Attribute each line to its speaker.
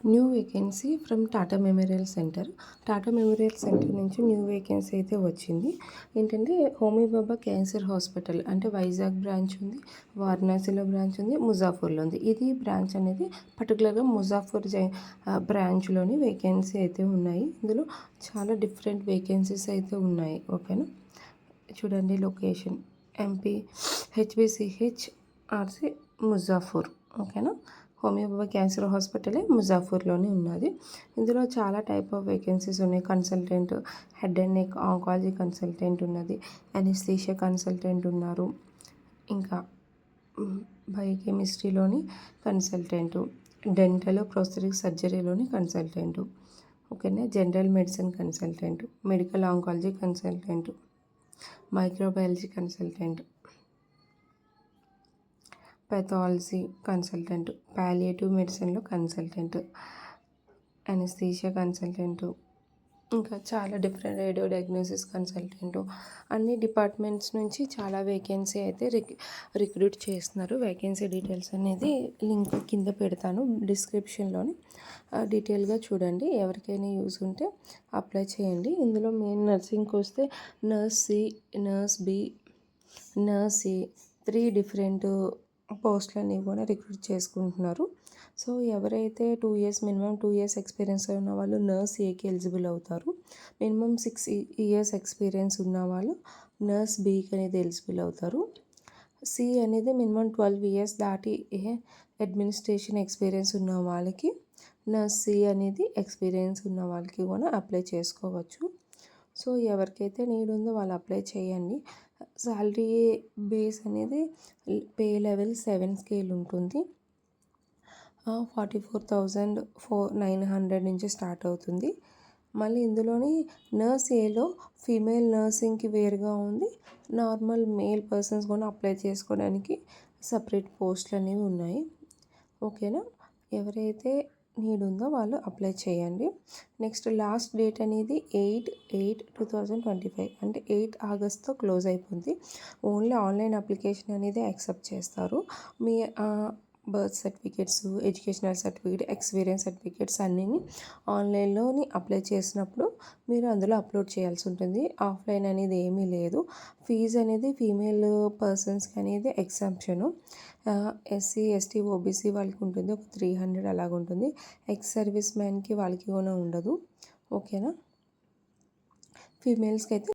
Speaker 1: New vacancy from Tata memorial centre. Tata memorial centre నుంచి new vacancy అయితే వచ్చింది. ఏంటంటే హోమీబాబా క్యాన్సర్ హాస్పిటల్ అంటే వైజాగ్ బ్రాంచ్ ఉంది, వారణాసిలో బ్రాంచ్ ఉంది, ముజాఫర్లో ఉంది. ఇది బ్రాంచ్ అనేది పర్టికులర్గా ముజాఫర్ బ్రాంచ్లోని వేకెన్సీ అయితే ఉన్నాయి. ఇందులో చాలా డిఫరెంట్ వేకెన్సీస్ అయితే ఉన్నాయి. ఓకేనా, చూడండి లొకేషన్ ఎంపీ హెచ్బిసిహెచ్ ఆర్సి ముజాఫర్. ఓకేనా, హోమియోబాబా క్యాన్సర్ హాస్పిటలే ముజాఫర్లోనే ఉన్నది. ఇందులో చాలా టైప్ ఆఫ్ వేకెన్సీస్ ఉన్నాయి. Consultant, head and neck oncology consultant ఉన్నది, అనెస్థీషియా కన్సల్టెంట్ ఉన్నారు, ఇంకా బయోకెమిస్ట్రీలోని కన్సల్టెంటు, డెంటల్ ప్రోస్థెటిక్ సర్జరీలోని కన్సల్టెంటు, ఓకేనా, general medicine consultant, medical oncology consultant, microbiology consultant, pathology consultant, palliative మెడిసిన్లో కన్సల్టెంట్, అనెస్థీషియా కన్సల్టెంటు, ఇంకా చాలా డిఫరెంట్ రేడియో డయాగ్నోసిస్ కన్సల్టెంటు, అన్ని departments నుంచి చాలా వేకెన్సీ అయితే రిక్రూట్ చేస్తున్నారు. వేకెన్సీ డీటెయిల్స్ అనేది లింక్ కింద పెడతాను డిస్క్రిప్షన్లోని, డీటెయిల్గా చూడండి. ఎవరికైనా యూజ్ ఉంటే అప్లై చేయండి. ఇందులో మెయిన్ నర్సింగ్కి వస్తే nurse C, nurse B, nurse A 3 different పోస్టులన్నీ కూడా రిక్రూట్ చేసుకుంటున్నారు. సో ఎవరైతే 2 ఇయర్స్ మినిమం 2 ఇయర్స్ ఎక్స్పీరియన్స్ ఉన్న వాళ్ళు నర్స్ ఏకి ఎలిజిబుల్ అవుతారు. మినిమం 6 ఇయర్స్ ఎక్స్పీరియన్స్ ఉన్న వాళ్ళు నర్స్ బికి అనేది ఎలిజిబుల్ అవుతారు. సి అనేది మినిమం 12 ఇయర్స్ దాటి అడ్మినిస్ట్రేషన్ ఎక్స్పీరియన్స్ ఉన్న వాళ్ళకి, నర్స్ సి అనేది ఎక్స్పీరియన్స్ ఉన్న వాళ్ళకి కూడా అప్లై చేసుకోవచ్చు. సో ఎవరికైతే నీడ్ ఉందో వాళ్ళు అప్లై చేయండి. శాలరీ బేస్ అనేది పే లెవెల్ 7 స్కేల్ ఉంటుంది. 44,900 నుంచి స్టార్ట్ అవుతుంది. మళ్ళీ ఇందులోని నర్స్ ఏలో ఫీమేల్ నర్సింగ్కి వేరుగా ఉంది, నార్మల్ మేల్ పర్సన్స్ కూడా అప్లై చేసుకోవడానికి సపరేట్ పోస్టులు అనేవి ఉన్నాయి. ఓకేనా, ఎవరైతే నీడ్ ఉందో వాళ్ళు అప్లై చేయండి. నెక్స్ట్ లాస్ట్ డేట్ అనేది 8/8/2025 అంటే 8 ఆగస్ట్తో క్లోజ్ అయిపోతుంది. ఓన్లీ ఆన్లైన్ అప్లికేషన్ అనేది యాక్సెప్ట్ చేస్తారు. మీ birth certificates, educational certificate, experience certificates అన్నీ ఆన్లైన్లోని అప్లై చేసినప్పుడు మీరు అందులో అప్లోడ్ చేయాల్సి ఉంటుంది. ఆఫ్లైన్ అనేది ఏమీ లేదు. ఫీజు అనేది ఫీమేల్ పర్సన్స్కి అనేది ఎగ్జామ్షను. ఎస్సీ, ఎస్టీ, ఓబీసీ వాళ్ళకి ఉంటుంది, ఒక 300 అలాగ ఉంటుంది. ఎక్స్ సర్వీస్ మ్యాన్కి వాళ్ళకి కూడా ఉండదు. ఓకేనా, ఫీమేల్స్కి అయితే